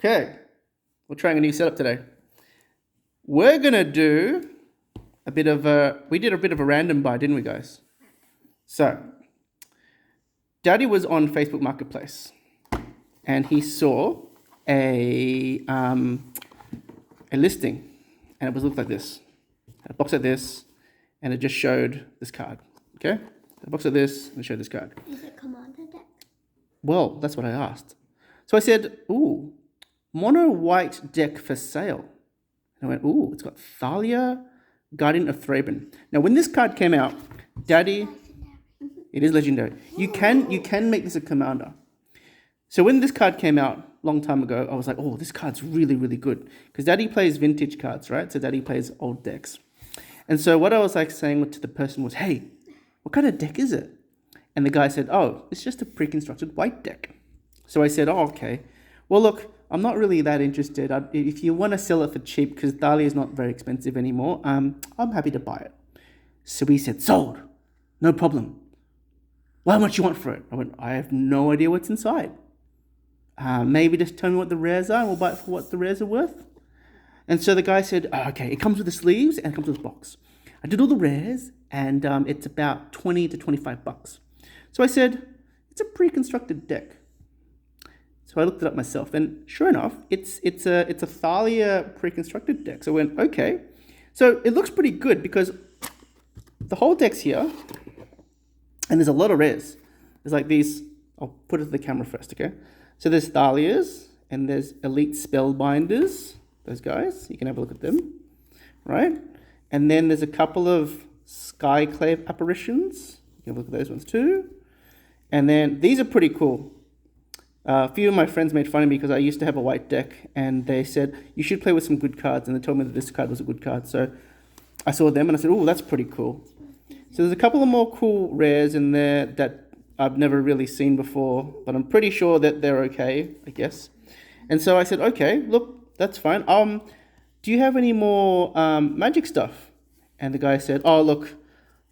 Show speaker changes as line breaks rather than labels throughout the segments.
Okay, we're trying a new setup today. We're gonna do we did a bit of a random buy, didn't we, guys? So, Daddy was on Facebook Marketplace, and he saw a listing, and it looked like this, a box like this, and it just showed this card. Okay, a box like this, and it showed this card.
Is it Commander deck?
Well, that's what I asked. So I said, "Ooh, mono white deck for sale." And I went, "Ooh, it's got Thalia, Guardian of Thraben." Now, when this card came out, Daddy, it is legendary. You can make this a commander. So when this card came out a long time ago, I was like, "Oh, this card's really, really good," because Daddy plays vintage cards, right? So Daddy plays old decks. And so what I was like saying to the person was, "Hey, what kind of deck is it?" And the guy said, "Oh, it's just a pre-constructed white deck." So I said, "Oh, okay. Well, look, I'm not really that interested. If you want to sell it for cheap, because Thalia is not very expensive anymore, I'm happy to buy it." So he said, "Sold. No problem. Well, how much you want for it?" I went, "I have no idea what's inside. Maybe just tell me what the rares are, and we'll buy it for what the rares are worth." And so the guy said, "Okay, it comes with the sleeves and it comes with a box." I did all the rares, and it's about $20 to $25. So I said, "It's a pre-constructed deck." So I looked it up myself, and sure enough, it's a Thalia pre-constructed deck. So I went, okay. So it looks pretty good because the whole deck's here, and there's a lot of rares. There's like these. I'll put it to the camera first, okay? So there's Thalias, and there's Elite Spellbinders. Those guys, you can have a look at them, right? And then there's a couple of Skyclave Apparitions. You can have a look at those ones too. And then these are pretty cool. A few of my friends made fun of me because I used to have a white deck, and they said, "You should play with some good cards," and they told me that this card was a good card. So I saw them and I said, "Oh, that's pretty cool." So there's a couple of more cool rares in there that I've never really seen before, but I'm pretty sure that they're okay, I guess. And so I said, "Okay, look, that's fine. Do you have any more magic stuff?" And the guy said, "Oh, look,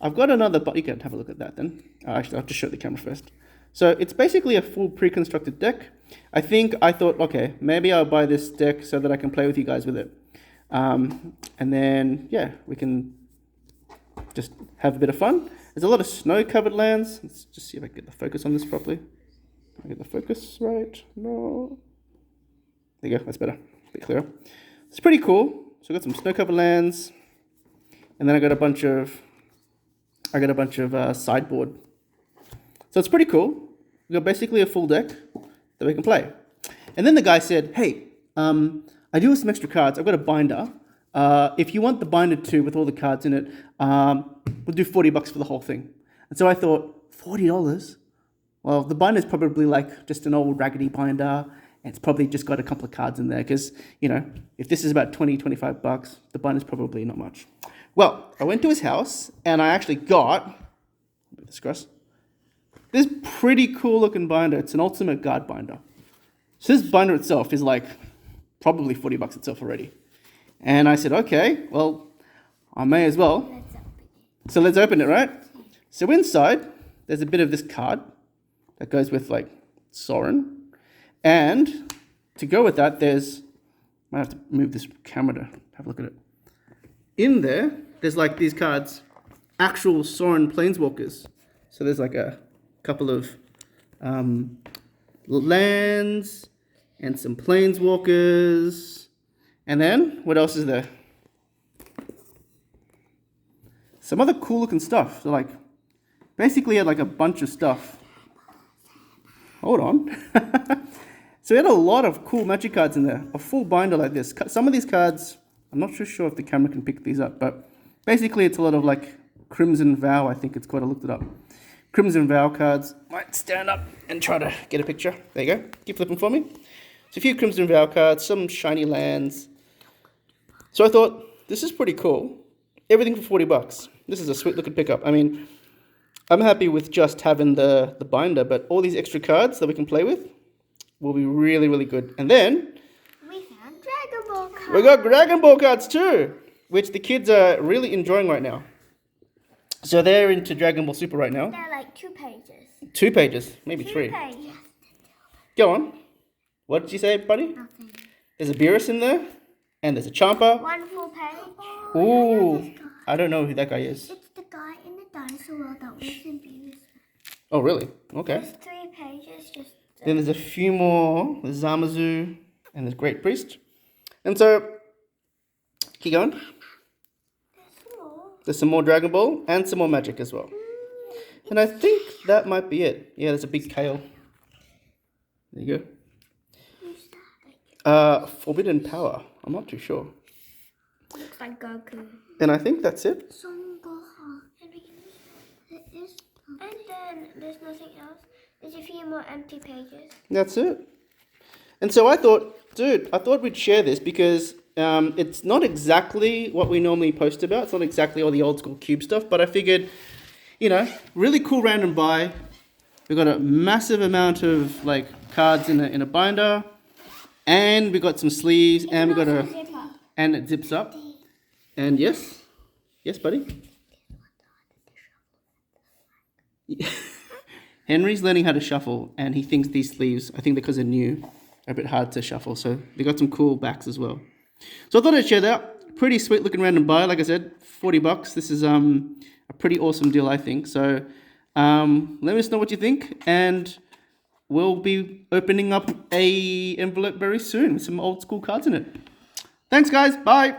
I've got another, but you can have a look at that then." Actually, I'll just show the camera first. So it's basically a full pre-constructed deck. I thought, okay, maybe I'll buy this deck so that I can play with you guys with it. And then, yeah, we can just have a bit of fun. There's a lot of snow-covered lands. Let's just see if I can get the focus on this properly. Can I get the focus right? No. There you go, that's better. A bit clearer. It's pretty cool. So I've got some snow-covered lands. And then I got a bunch of sideboard. So it's pretty cool. We've got basically a full deck that we can play. And then the guy said, "Hey, I do have some extra cards. I've got a binder. If you want the binder too with all the cards in it, we'll do $40 for the whole thing." And so I thought, $40? Well, the binder's probably like just an old raggedy binder, and it's probably just got a couple of cards in there because, if this is about $20, $25, the binder's probably not much. Well, I went to his house, and I actually got this pretty cool looking binder. It's an ultimate guard binder. So this binder itself is like probably $40 itself already. And I said, okay, well, I may as well. So let's open it, right? So inside, there's a bit of this card that goes with like Sorin. And to go with that, I might have to move this camera to have a look at it. In there's like these cards, actual Sorin Planeswalkers. So there's like a couple of lands and some Planeswalkers. And then, what else is there? Some other cool looking stuff. So like, basically had like a bunch of stuff. Hold on. So we had a lot of cool magic cards in there. A full binder like this. Some of these cards, I'm not sure if the camera can pick these up, but basically it's a lot of like Crimson Vow, I think it's called. I looked it up. Crimson Vow cards. Might stand up and try to get a picture. There you go. Keep flipping for me. So a few Crimson Vow cards, some shiny lands. So I thought, this is pretty cool. Everything for $40. This is a sweet looking pickup. I mean, I'm happy with just having the binder, but all these extra cards that we can play with will be really, really good. And then
we found Dragon Ball cards.
We got Dragon Ball cards too, which the kids are really enjoying right now. So they're into Dragon Ball Super right now.
They're like 2 pages.
2 pages, maybe 3.
2 pages.
Go on. What did you say, buddy?
Nothing.
There's a Beerus in there, and there's a Champa.
One full page.
Ooh, I don't know who that guy is.
It's the guy in the dinosaur world that was in Beerus.
Oh, really? Okay.
There's 3 pages just.
Then there's a few more. There's Zamazu, and there's Great Priest. And so, keep going.
There's more.
There's some more Dragon Ball, and some more magic as well. And I think that might be it. Yeah, there's a big Kale. There you go.
Who's that?
Forbidden Power. I'm not too sure.
Looks like Goku.
And I think that's it.
Son Gohan. And then there's nothing else. There's a few more empty pages.
That's it. And so I thought, dude, I thought we'd share this because it's not exactly what we normally post about. It's not exactly all the old school cube stuff, but I figured, really cool random buy. We've got a massive amount of like cards in a binder, and we got some sleeves, and we got and it zips up. And yes, buddy. Henry's learning how to shuffle, and he thinks these sleeves, I think because they're new, are a bit hard to shuffle. So they got some cool backs as well. So I thought I'd share that. Pretty sweet looking random buy. Like I said, $40. This is a pretty awesome deal, I think. So let us know what you think, and we'll be opening up a envelope very soon with some old school cards in it. Thanks, guys. Bye.